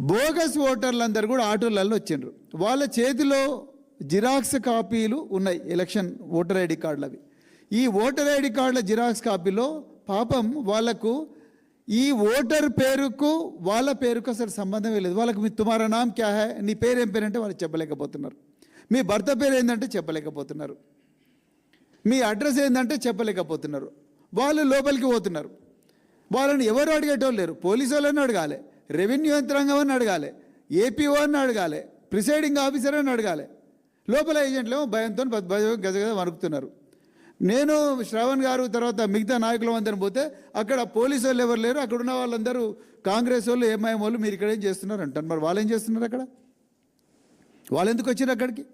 Bogus ఓటర్లందరూ కూడా ఆటోలలో వచ్చిండ్రు. వాళ్ళ చేతిలో జిరాక్స్ కాపీలు ఉన్నాయి, ఎలక్షన్ ఓటర్ ఐడి కార్డులు. అవి ఈ ఓటర్ ఐడి కార్డుల జిరాక్స్ కాపీలో పాపం వాళ్ళకు ఈ ఓటర్ పేరుకు వాళ్ళ పేరుకు అసలు సంబంధమే లేదు. వాళ్ళకు మీ తుమారా నామ్ క్యా హై, నీ పేరు ఏం పేరంటే వాళ్ళు చెప్పలేకపోతున్నారు. మీ భర్త పేరు ఏంటంటే చెప్పలేకపోతున్నారు. మీ అడ్రస్ ఏంటంటే చెప్పలేకపోతున్నారు. వాళ్ళు లోపలికి పోతున్నారు. వాళ్ళని ఎవరు అడిగేటోళ్ళు లేరు. పోలీసు వాళ్ళని అడగాలి, రెవెన్యూ యంత్రాంగం అని అడగాలి, ఏపీఓ అని అడగాలి, ప్రిసైడింగ్ ఆఫీసర్ అని అడగాలి. లోపల ఏజెంట్లేమో భయంతో గజగజ వణుకుతున్నారు. నేను శ్రవణ్ గారు తర్వాత మిగతా నాయకులు అందరం పోతే అక్కడ పోలీసు వాళ్ళు ఎవరు లేరు. అక్కడ ఉన్న వాళ్ళందరూ కాంగ్రెస్ వాళ్ళు, ఎంఐఎం వాళ్ళు మీరు ఇక్కడ ఏం చేస్తున్నారు అంటారు. మరి వాళ్ళు ఏం చేస్తున్నారు అక్కడ? వాళ్ళు ఎందుకు వచ్చారు అక్కడికి?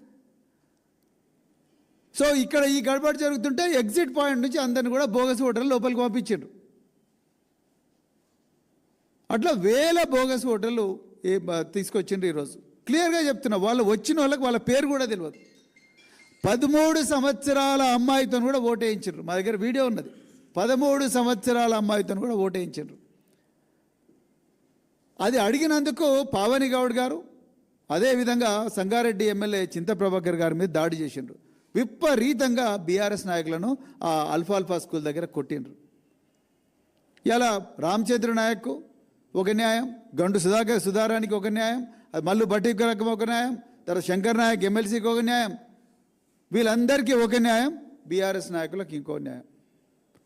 సో ఇక్కడ ఈ గడబడి జరుగుతుంటే ఎగ్జిట్ పాయింట్ నుంచి అందరిని కూడా బోగస్ ఓటర్లు లోపలికి పంపించారు. అట్లా వేల బోగస్ ఓటర్లు తీసుకొచ్చిండ్రు. ఈరోజు క్లియర్గా చెప్తున్నా, వాళ్ళు వచ్చిన వాళ్ళకి వాళ్ళ పేరు కూడా తెలియదు. 13 సంవత్సరాల అమ్మాయితో కూడా ఓటేయించారు. మా దగ్గర వీడియో ఉన్నది. 13 సంవత్సరాల అమ్మాయితో కూడా ఓటేయించారు. అది అడిగినందుకు పావని గౌడ్ గారు, అదేవిధంగా సంగారెడ్డి ఎమ్మెల్యే చింత ప్రభాకర్ గారి మీద దాడి చేసిండ్రు. విపరీతంగా బీఆర్ఎస్ నాయకులను ఆ అల్ఫాల్ఫా స్కూల్ దగ్గర కొట్టిండ్రు. ఇలా రామచంద్ర నాయక్కు ఒక న్యాయం, గండు సుధారానికి ఒక న్యాయం, మల్లు భట్టికరకు ఒక న్యాయం, తర్వాత శంకర్ నాయక్ ఎమ్మెల్సీకి ఒక న్యాయం, వీళ్ళందరికీ ఒక న్యాయం, బీఆర్ఎస్ నాయకులకు ఇంకో న్యాయం.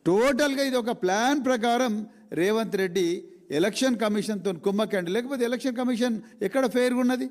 టోటల్గా ఇది ఒక ప్లాన్ ప్రకారం రేవంత్ రెడ్డి ఎలక్షన్ కమిషన్తో కుమ్మక్కండి. లేకపోతే ఎలక్షన్ కమిషన్ ఎక్కడ ఫెయిర్గా ఉన్నది?